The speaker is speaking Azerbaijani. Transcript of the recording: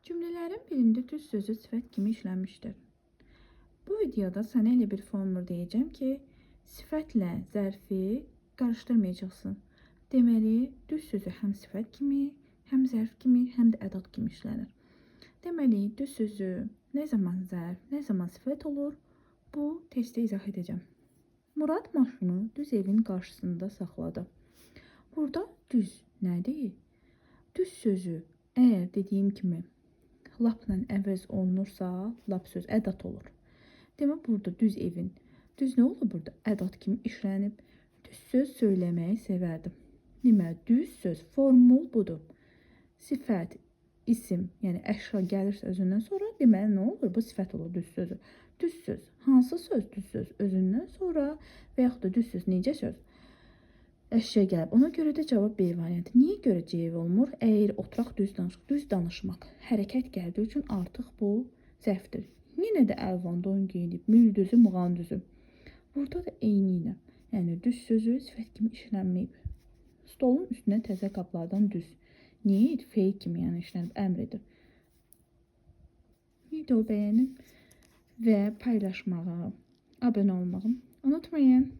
Cümlələrin birində düz sözü sifət kimi işlənmişdir. Bu videoda sənə elə bir formül deyəcəm ki, sifətlə zərfi qarışdırmayacaqsın. Deməli, düz sözü həm sifət kimi, həm zərf kimi, həm də ədat kimi işlənir. Deməli, düz sözü nə zaman zərf, nə zaman sifət olur, bu testdə izah edəcəm. Murad maşını düz evin qarşısında saxladı. Burada düz nədir? Düz sözü əgər dediyim kimi lapla əvəz olunursa, lap söz ədat olur. Demək, burada düz evin. Düz nə olur burada? Ədat kimi işlənib. Düz söz söyləməyi sevərdim. Demək, düz söz formul budur. Sifət, isim, yəni əşya gəlirsə özündən sonra, deməli nə olur? Bu sifət olur düz sözü. Düz söz, hansı söz düz söz özündən sonra və yaxud da düz söz necə söz? Əşya gəlib. Ona görə də cavab B variantı. Niyə görə C olmur? Əgər oturaq düz danışmaq hərəkət gəldiyi üçün artıq bu zərfdir. Yenə də əlvan don geyinib, mül düzü, mığan düzü. Burada da eyni ilə. Yəni düz sözü sifət kimi işlənməyib. Stolun üstünə təzə qaplardan düz. Niyə? Feil kimi yəni işlənib, əmr edir. Video bəyənin və paylaşmağı, abunə olmağı unutmayın.